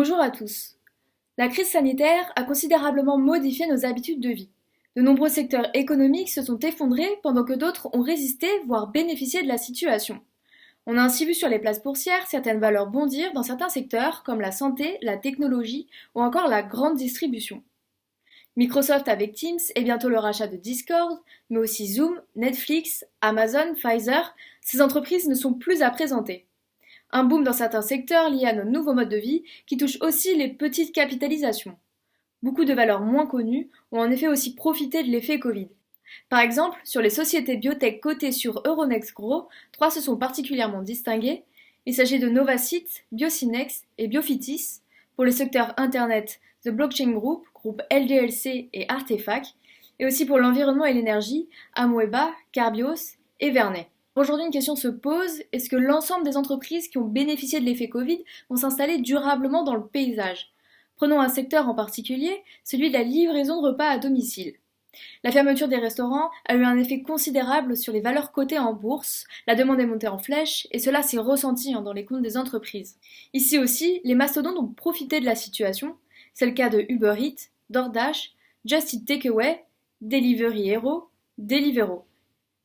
Bonjour à tous. La crise sanitaire a considérablement modifié nos habitudes de vie. De nombreux secteurs économiques se sont effondrés pendant que d'autres ont résisté, voire bénéficié de la situation. On a ainsi vu sur les places boursières certaines valeurs bondir dans certains secteurs comme la santé, la technologie ou encore la grande distribution. Microsoft avec Teams et bientôt le rachat de Discord, mais aussi Zoom, Netflix, Amazon, Pfizer, ces entreprises ne sont plus à présenter. Un boom dans certains secteurs lié à nos nouveaux modes de vie qui touche aussi les petites capitalisations. Beaucoup de valeurs moins connues ont en effet aussi profité de l'effet Covid. Par exemple, sur les sociétés biotech cotées sur Euronext Gros, trois se sont particulièrement distinguées. Il s'agit de Novacite, Biocinex et Biofitis. Pour les secteurs Internet, The Blockchain Group, groupe LDLC et Artefact. Et aussi pour l'environnement et l'énergie, Amoeba, Carbios et Vernet. Aujourd'hui, une question se pose, est-ce que l'ensemble des entreprises qui ont bénéficié de l'effet Covid vont s'installer durablement dans le paysage? Prenons un secteur en particulier, celui de la livraison de repas à domicile. La fermeture des restaurants a eu un effet considérable sur les valeurs cotées en bourse, la demande est montée en flèche et cela s'est ressenti dans les comptes des entreprises. Ici aussi, les mastodontes ont profité de la situation, c'est le cas de Uber Eats, DoorDash, Just Eat Takeaway, Delivery Hero, Deliveroo.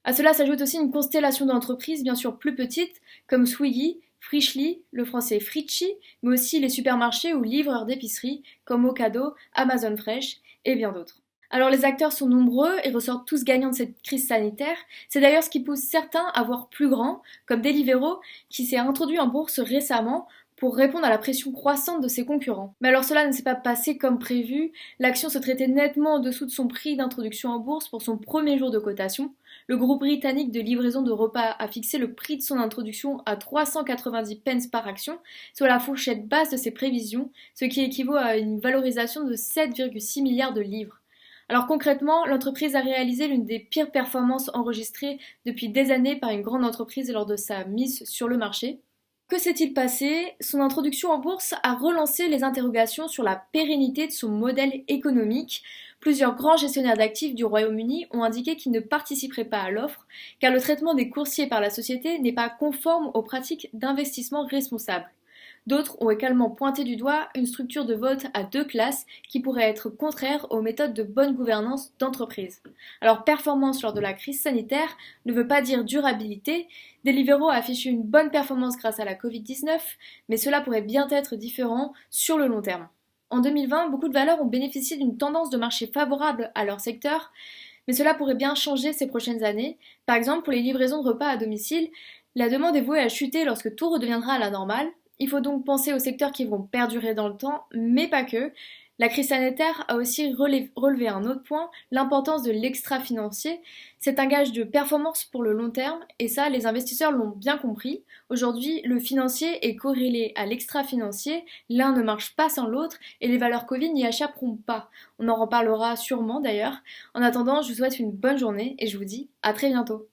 À cela s'ajoute aussi une constellation d'entreprises bien sûr plus petites comme Swiggy, Frishly, le français Fritchi, mais aussi les supermarchés ou livreurs d'épicerie comme Ocado, Amazon Fresh et bien d'autres. Alors les acteurs sont nombreux et ressortent tous gagnants de cette crise sanitaire. C'est d'ailleurs ce qui pousse certains à voir plus grand, comme Deliveroo qui s'est introduit en bourse récemment pour répondre à la pression croissante de ses concurrents. Mais alors cela ne s'est pas passé comme prévu, l'action se traitait nettement en dessous de son prix d'introduction en bourse pour son premier jour de cotation. Le groupe britannique de livraison de repas a fixé le prix de son introduction à 390 pence par action, soit la fourchette basse de ses prévisions, ce qui équivaut à une valorisation de 7,6 milliards de livres. Alors concrètement, l'entreprise a réalisé l'une des pires performances enregistrées depuis des années par une grande entreprise lors de sa mise sur le marché. Que s'est-il passé? Son introduction en bourse a relancé les interrogations sur la pérennité de son modèle économique. Plusieurs grands gestionnaires d'actifs du Royaume-Uni ont indiqué qu'ils ne participeraient pas à l'offre, car le traitement des coursiers par la société n'est pas conforme aux pratiques d'investissement responsable. D'autres ont également pointé du doigt une structure de vote à deux classes qui pourrait être contraire aux méthodes de bonne gouvernance d'entreprise. Alors performance lors de la crise sanitaire ne veut pas dire durabilité. Deliveroo a affiché une bonne performance grâce à la Covid-19, mais cela pourrait bien être différent sur le long terme. En 2020, beaucoup de valeurs ont bénéficié d'une tendance de marché favorable à leur secteur, mais cela pourrait bien changer ces prochaines années. Par exemple, pour les livraisons de repas à domicile, la demande est vouée à chuter lorsque tout redeviendra à la normale. Il faut donc penser aux secteurs qui vont perdurer dans le temps, mais pas que. La crise sanitaire a aussi relevé un autre point, l'importance de l'extra-financier. C'est un gage de performance pour le long terme, et ça, les investisseurs l'ont bien compris. Aujourd'hui, le financier est corrélé à l'extra-financier, l'un ne marche pas sans l'autre, et les valeurs Covid n'y échapperont pas. On en reparlera sûrement d'ailleurs. En attendant, je vous souhaite une bonne journée, et je vous dis à très bientôt.